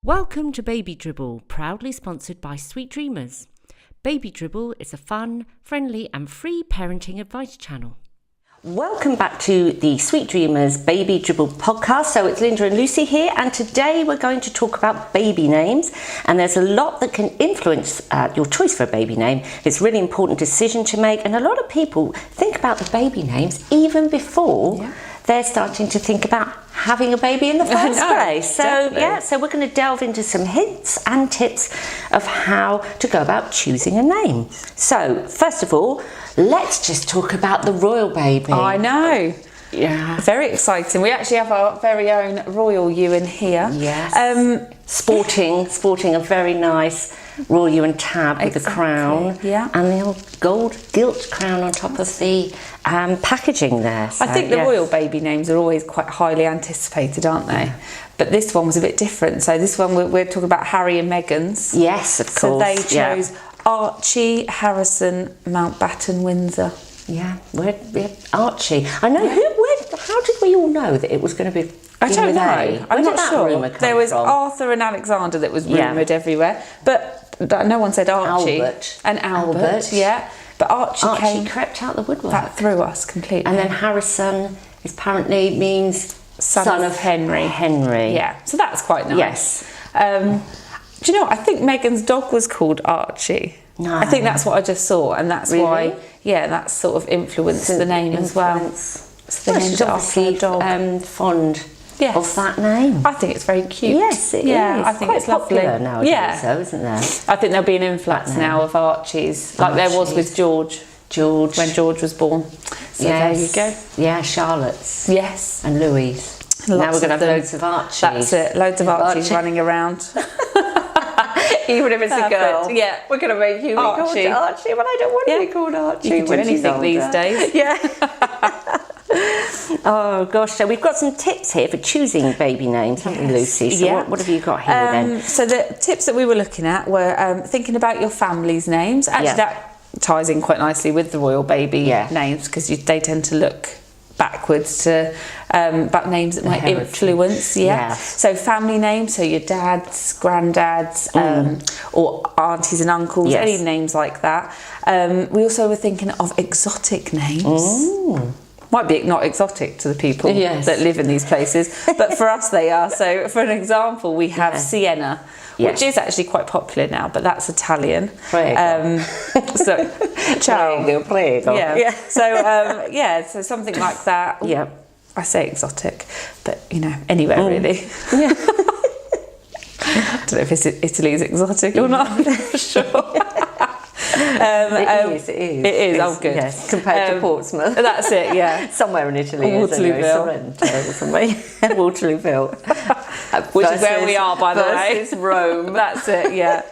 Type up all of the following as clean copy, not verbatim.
Welcome to Baby Dribble, proudly sponsored by SweetDreamers. Baby Dribble is a fun, friendly and free parenting advice channel. Welcome back to the SweetDreamers Baby Dribble podcast. So it's Lynda and Lucy here, and today we're going to talk about baby names. And there's a lot that can influence your choice for a baby name. It's a really important decision to make, and a lot of people think about the baby names even before they're starting to think about having a baby in the first place. So we're going to delve into some hints and tips of how to go about choosing a name. So first of all, let's just talk about the royal baby. I know. Yeah. Very exciting. We actually have our very own royal Ewan here. Yes. Sporting a very nice royal Ewan tab with the crown. Yeah. And the old gold gilt crown on top of the packaging there. So, I think the royal baby names are always quite highly anticipated, aren't they? Yeah. But this one was a bit different. So this one we're talking about Harry and Meghan's. Yes, of course. So they chose Archie, Harrison, Mountbatten, Windsor. Yeah, Archie. I know. How did we all know that it was going to be? I don't know. I'm not sure. There was from? Arthur and Alexander that was rumoured everywhere, but no one said Archie. Albert. And Albert, yeah. But Archie crept out the woodwork. That threw us completely. And then Harrison apparently means son of Henry. Yeah, so that's quite nice. Yes. Do you know what? I think Meghan's dog was called Archie. No. I think that's what I just saw, and that's why, that's sort of influenced the name as well. So they named it after a dog. Fond of that name. I think it's very cute. Yes, it is. I think quite it's lovely. Popular nowadays, though, isn't there? I think there'll be an influx now of Archies, like there was with George when George was born. So there you go. Yeah, Charlotte's. Yes. And Louis. Now we're going to have loads of Archies. That's it, loads of Archies running around. Even if it's a girl. Yeah. We're going to make you called Archie, but I don't want to be called Archie. You can do anything these days. Yeah. Oh gosh, so we've got some tips here for choosing baby names, haven't we, Lucy? So what have you got here then? So the tips that we were looking at were thinking about your family's names. Actually, that ties in quite nicely with the royal baby names, because they tend to look backwards to about names that might influence. So family names, so your dads, granddads, or aunties and uncles, any names like that. We also were thinking of exotic names. Might be not exotic to the people that live in these places, but for us they are. So for an example, we have Sienna, which is actually quite popular now, but that's Italian. So ciao. So something like that. Yeah. I say exotic, but anywhere really. Yeah. I don't know if Italy's exotic or not. I'm not sure. It is. It is. Oh, good. Yes, compared to Portsmouth. That's it. Yeah. Somewhere in Italy. Waterlooville. Waterlooville. Which is where we are, by the way. Versus Rome. That's it. Yeah.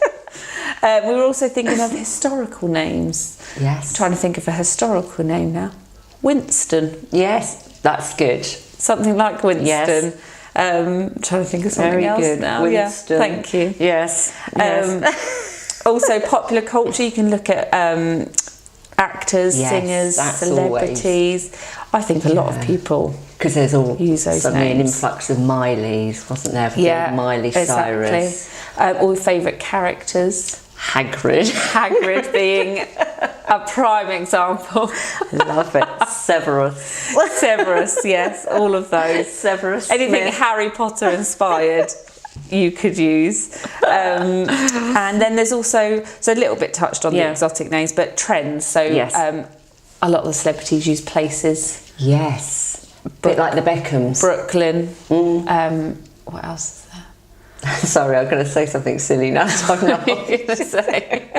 We were also thinking of historical names. Yes. I'm trying to think of a historical name now. Winston. Yes, that's good. Something like Winston. Yes. Trying to think of something else good. now. Winston. Yeah. Thank you. Yes. Also, popular culture, you can look at actors, singers, celebrities. I think a lot of people because there's all use those suddenly names. An influx of Miley's, wasn't there? Miley Cyrus. All favourite characters. Hagrid being a prime example. Love it. Severus, yes, all of those. Severus Anything Smith. Harry Potter inspired. You could use, and then there's also a little bit touched on the exotic names, but trends. So a lot of the celebrities use places. Yes, a bit like the Beckhams. Brooklyn. What else is there? Sorry, I'm going to say something silly now. I'm not going to say.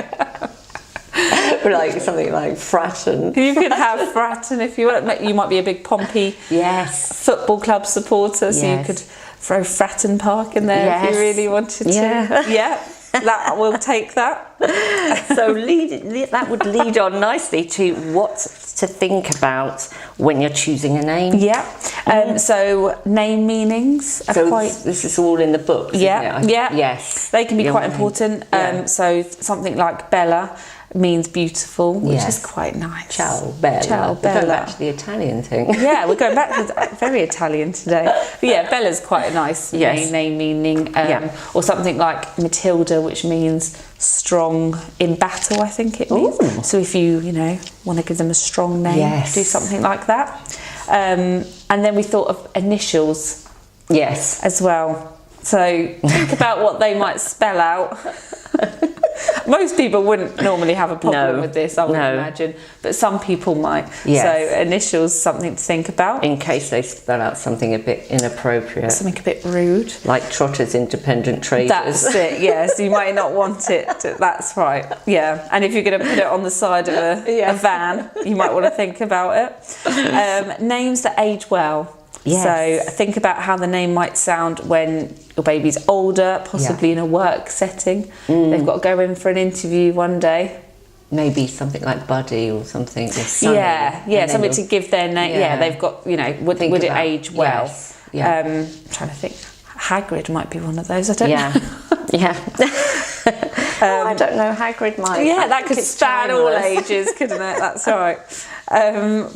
But like something like Fratton. You could have Fratton if you want. You might be a big Pompey football club supporter, so you could throw Fratton Park in there if you really wanted to. That will take that. So that would lead on nicely to what to think about when you're choosing a name. So name meanings are quite. This is all in the book. Yes, they can be quite important. So something like Bella means beautiful, which is quite nice. Ciao Bella. Ciao Bella. We're going back to the Italian thing. Yeah, we're going back to very Italian today. But yeah, Bella's quite a nice name meaning. Or something like Matilda, which means strong in battle, I think it means. Ooh. So if you want to give them a strong name, do something like that. And then we thought of initials. Yes. As well. So think about what they might spell out. Most people wouldn't normally have a problem with this, I would imagine, but some people might. Yes. So initials, something to think about. In case they spell out something a bit inappropriate. Something a bit rude. Like Trotter's Independent Traders. That's it, yes. You might not want it. That's right. Yeah. And if you're going to put it on the side of a van, you might want to think about it. Names that age well. Yes. So think about how the name might sound when your baby's older, possibly in a work setting. They've got to go in for an interview one day. Maybe something like Buddy or something. Something to give their name. Yeah, they've got, would it age well? Yes. Yeah. I'm trying to think. Hagrid might be one of those, I don't know. I don't know, Hagrid might. Yeah, that could span all ages, couldn't it? That's right.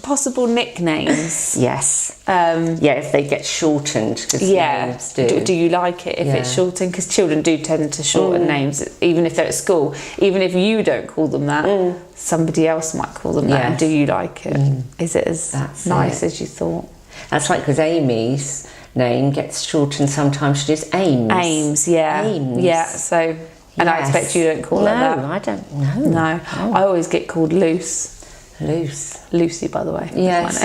Possible nicknames. Yes. If they get shortened, because names do. Do you like it if it's shortened? Because children do tend to shorten names, even if they're at school. Even if you don't call them that, somebody else might call them that. And do you like it? Is it as nice as you thought? That's right, because Amy's name gets shortened sometimes to just Ames. Ames. Yeah, so... And I expect you don't call it that. No, I don't know. No. Oh. I always get called Lucy, by the way. Yes.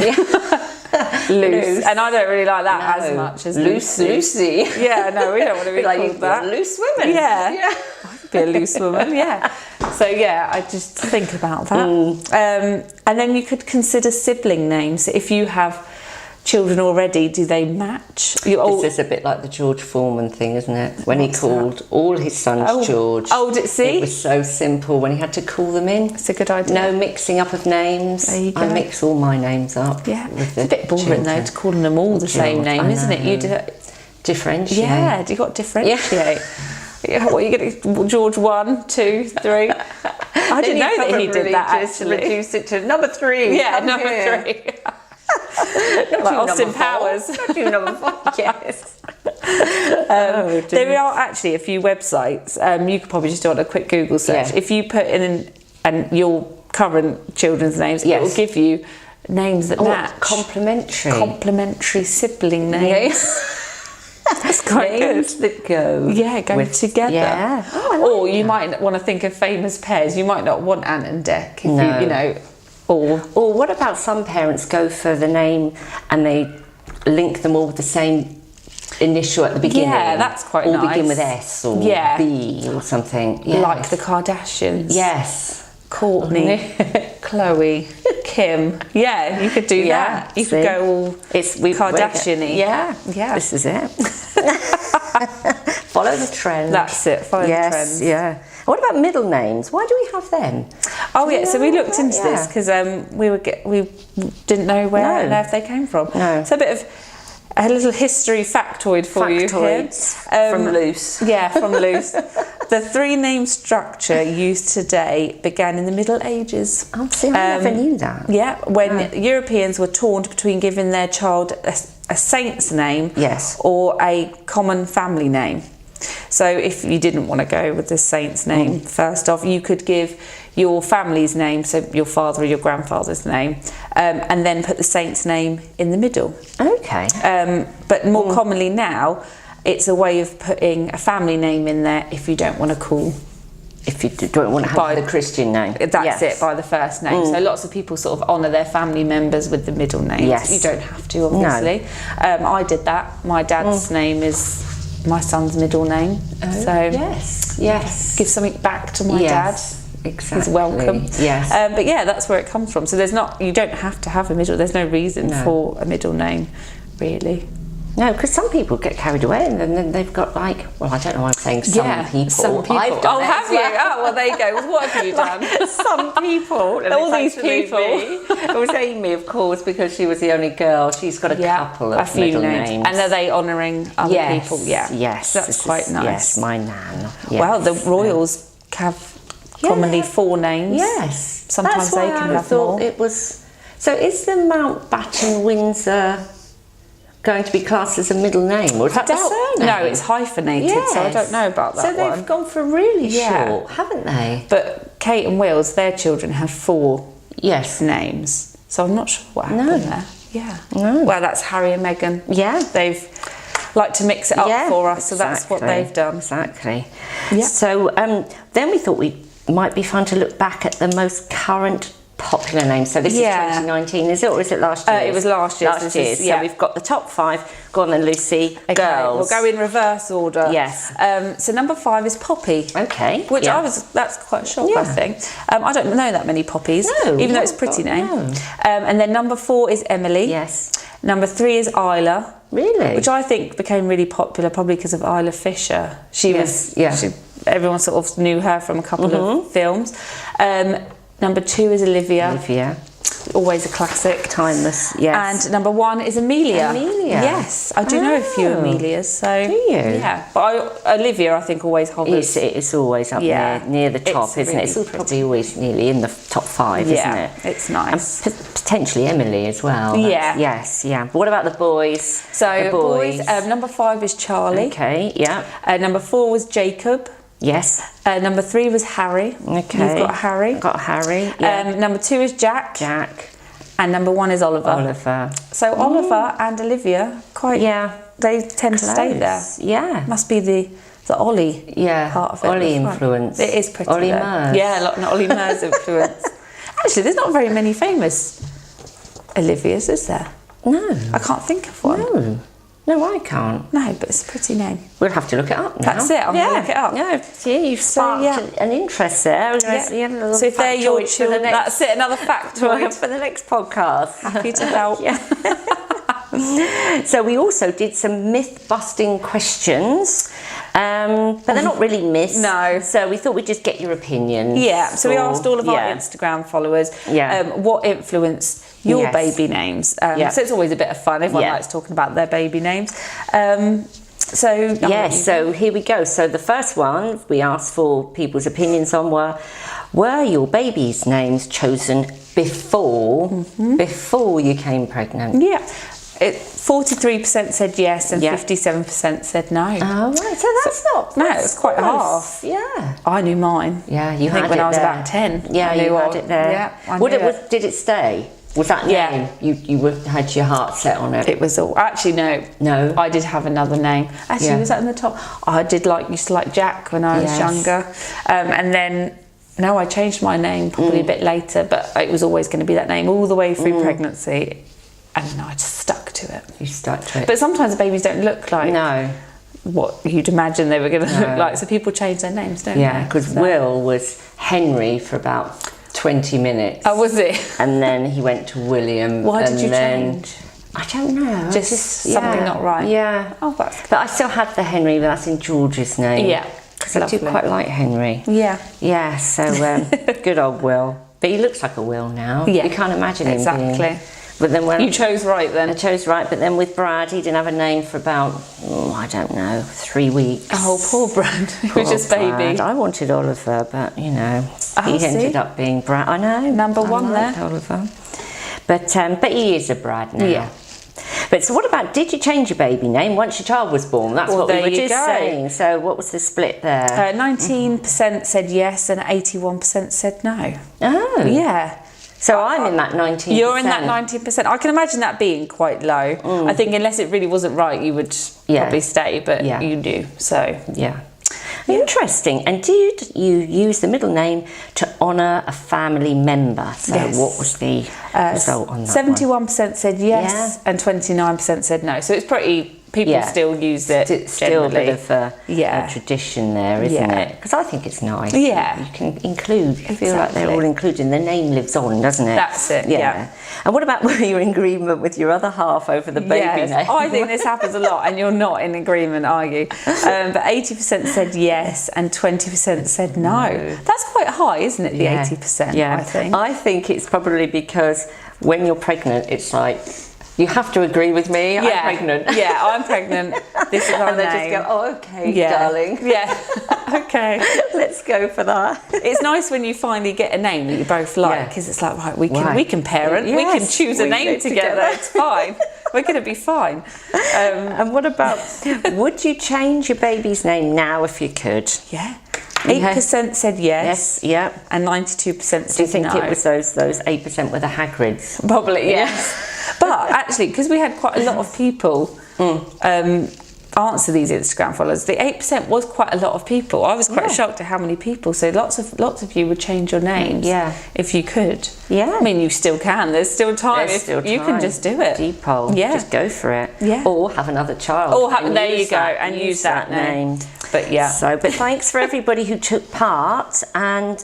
Loose. And I don't really like that as much as Lucy. Yeah, no, we don't want to be called that. Loose women. Yeah. I could be a loose woman, So I just think about that. And then you could consider sibling names. If you have children already, do they match? This is a bit like the George Foreman thing, isn't it? When he called all his sons George. It was so simple when he had to call them in. It's a good idea. No mixing up of names. There you go. I mix all my names up. Yeah, it's a bit boring though to calling them all the same name, isn't it? You do differentiate. Yeah, you got to differentiate. What are you going to George 1, 2, 3? I didn't know that he did that. Actually, reduce it to number 3. Yeah, number 3. Like Austin Powers. Not you number 4. Yes. There are actually a few websites. You could probably just do a quick Google search. If you put in your current children's names, it will give you names that match. Complementary sibling names. That's quite names good. That go. Yeah, go together. Yeah. Or you might want to think of famous pairs. You might not want Ant and Dec. If Or what about some parents go for the name and they link them all with the same initial at the beginning? Yeah, that's quite nice. Or begin with S or B or something. Yes. Like the Kardashians. Yes. Courtney, Chloe, Kim. Yeah, you could do that. You could go all Kardashian-y. Yeah. This is it. Follow the trend. That's it. Follow the trend. Yeah. What about middle names? Why do we have them? So we looked into this because we didn't know if they came from. No. So a little history factoid for you here. From Loose. Yeah, from Loose. The 3-name structure used today began in the Middle Ages. Oh, see, I never knew that. Yeah, when Europeans were torn between giving their child a saint's name or a common family name. So if you didn't want to go with the saint's name, first off, you could give your family's name, so your father or your grandfather's name, and then put the saint's name in the middle. Okay. But more commonly now, it's a way of putting a family name in there if you don't want to call. If you don't want to have the Christian name. That's it, by the first name. So lots of people sort of honour their family members with the middle name. Yes. You don't have to, obviously. No. I did that. My dad's name is my son's middle name. So yes. Give something back to my dad. Exactly. He's welcome. Yes. But that's where it comes from. So you don't have to have a middle. There's no reason for a middle name, really. No, because some people get carried away and then they've got I don't know why I'm saying some people. Some people. I've done have you? Oh, well, there you go. Well, what have you done? Some people. All these people. It was Amy, of course, because she was the only girl. She's got a couple of middle names. And are they honouring other people? Yeah. Yes. That's quite nice. Yes, my nan. Yes. Well, the royals have commonly 4 names. Yes. Sometimes they can have more. It was. So is the Mountbatten Windsor going to be classed as a middle name, or is that the surname? No, it's hyphenated, so I don't know about that one. So they've gone for really short, haven't they? But Kate and Will's, their children have 4 names, so I'm not sure what happened there. Yeah. No. Well, that's Harry and Meghan. Yeah. They've liked to mix it up for us, so that's what they've done. Exactly. Yeah. So then we thought we might be fun to look back at the most current popular names. So this is 2019, is it, or is it last year? It was last year. So we've got the top 5. Go on then, Lucy. Okay, girls. We'll go in reverse order. Yes. So number 5 is Poppy. Okay. Which that's quite a shock, I think. I don't know that many Poppies, even though it's a pretty name. No. And then number 4 is Emily. Yes. Number 3 is Isla. Really? Which I think became really popular probably because of Isla Fisher. Everyone sort of knew her from a couple of films. Number 2 is Olivia. Always a classic. Timeless, yes. And number 1 is Amelia. Yes. I do know a few Amelias, so... Do you? Yeah. But Olivia, I think, always hovers. It's always up near the top, isn't it? It's probably always nearly in the top 5, isn't it? It's nice. And potentially Emily as well. Yes, But what about the boys? So, boys, number 5 is Charlie. Okay, yeah. Number 4 was Jacob. Yes. Number 3 was Harry. Okay. You've got Harry. Got Harry. Yeah. Number 2 is Jack. And number 1 is Oliver. So Oliver and Olivia, they tend to stay there. Yeah. Must be the Ollie part of it. Ollie influence. It is pretty. Ollie Murs. Yeah, like an Ollie Murs influence. Actually, there's not very many famous Olivias, is there? No. I can't think of one. No, I can't. No, but it's a pretty name. We'll have to look it up now. That's it, I'm going to look it up. Yeah, see, you've sparked an interest there. So if they're your children, that's it, another factoid for the next podcast. Happy to help. So we also did some myth-busting questions, but they're not really myths. No. So we thought we'd just get your opinions. Yeah, so we asked all of our Instagram followers what influenced your baby names. So it's always a bit of fun. Everyone likes talking about their baby names. So here we go. So the first one we asked for people's opinions on were your baby's names chosen before you came pregnant? Yeah. 43% said yes and 57% said no. Oh, right. So that's not... No, it's quite half. Yeah. I knew mine. Yeah, you had it when I was about 10. Yeah, you had it there. Yeah, did it stay? Was that name? You had your heart set on it? It was all... Actually, no. No? I did have another name. Actually, was that in the top? I used to like Jack when I was younger. And then... No, I changed my name probably a bit later, but it was always going to be that name all the way through pregnancy. And I just stuck to it. You stuck to it. But sometimes babies don't look like what you'd imagine they were going to look like. So people change their names, don't they? Yeah, because Will was Henry for about 20 minutes. Oh, was it? And then he went to William. Why did you change? I don't know. Just something not right? Yeah. Oh, but I still had the Henry, but that's in George's name. Yeah. Because I do quite like Henry. Yeah. Yeah, so good old Will. But he looks like a Will now. Yeah. You can't imagine him being... But then you chose right then. I chose right, but then with Brad, he didn't have a name for about, I don't know, 3 weeks. Oh, poor Brad. He was just baby. I wanted Oliver, but he ended up being Brad. I know. Number 1 there. Oliver. But he is a Brad now. Yeah. But so what about, did you change your baby name once your child was born? That's what we were just saying. So what was the split there? 19% said yes and 81% said no. Oh. Yeah. So I'm in that 19%. You're in that 19%. I can imagine that being quite low. I think unless it really wasn't right, you would probably stay, but you do. So yeah. Interesting. And did you use the middle name to honour a family member? So what was the result on that 71% said yes and 29% said no. So it's pretty... People still use it. It's still a bit of a tradition there, isn't it? Because I think it's nice. Yeah. You can include, I feel like they're all included. The name lives on, doesn't it? That's it, yeah. And what about were you in agreement with your other half over the baby name? I think this happens a lot and you're not in agreement, are you? But 80% said yes and 20% said no. That's quite high, isn't it, the 80%, I think? I think it's probably because when you're pregnant, it's like You have to agree with me. I'm pregnant. Yeah, I'm pregnant. This is our and they name. just go, oh, okay, darling. Yeah, okay. Let's go for that. It's nice when you finally get a name that you both like, because it's like, right, we can parent, we can choose a name together. It's fine. We're going to be fine. And what about, would you change your baby's name now if you could? Yeah. 8% said yes. Yeah. And 92% said no. Do you think it was those 8% were the Hagrids? Probably, yes. But actually, because we had quite a lot of people answer these Instagram followers, the 8% was quite a lot of people. I was quite shocked at how many people. So lots of you would change your names if you could. Yeah. I mean, you still can. There's still time. You can just do it. Depot. Yeah. Just go for it. Yeah. Or have another child. Or there you go. And use that name. But but thanks for everybody who took part, and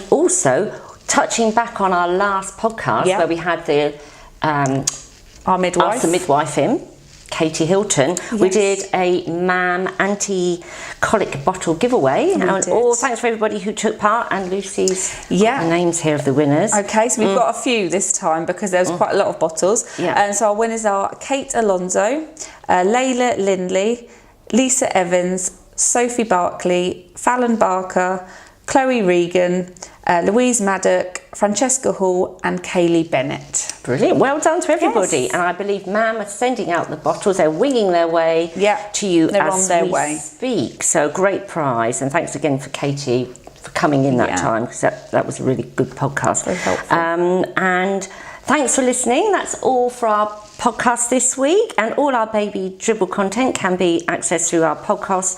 also touching back on our last podcast where we had the our midwife. Ask the midwife in, Katie Hilton. Yes. We did a MAM anti-colic bottle giveaway. Thanks for everybody who took part, and Lucy's got the names here of the winners. Okay, so we've got a few this time because there was quite a lot of bottles. Yeah. And so our winners are Kate Alonso, Layla Lindley, Lisa Evans, Sophie Barkley, Fallon Barker, Chloe Regan, Louise Maddock, Francesca Hall and Kaylee Bennett. Brilliant. Well done to everybody. Yes. And I believe MAM are sending out the bottles. They're winging their way to you as we speak. So great prize. And thanks again for Katie for coming in that time, because that was a really good podcast. Very helpful. And thanks for listening. That's all for our podcast this week, and all our Baby Dribble content can be accessed through our podcast,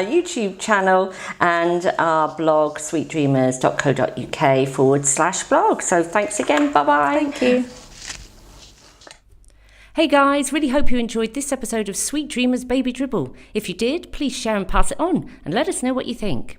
YouTube channel, and our blog sweetdreamers.co.uk/blog. So thanks again. Bye bye. Thank you. Hey guys, really hope you enjoyed this episode of Sweet Dreamers Baby Dribble. If you did, please share and pass it on, and let us know what you think.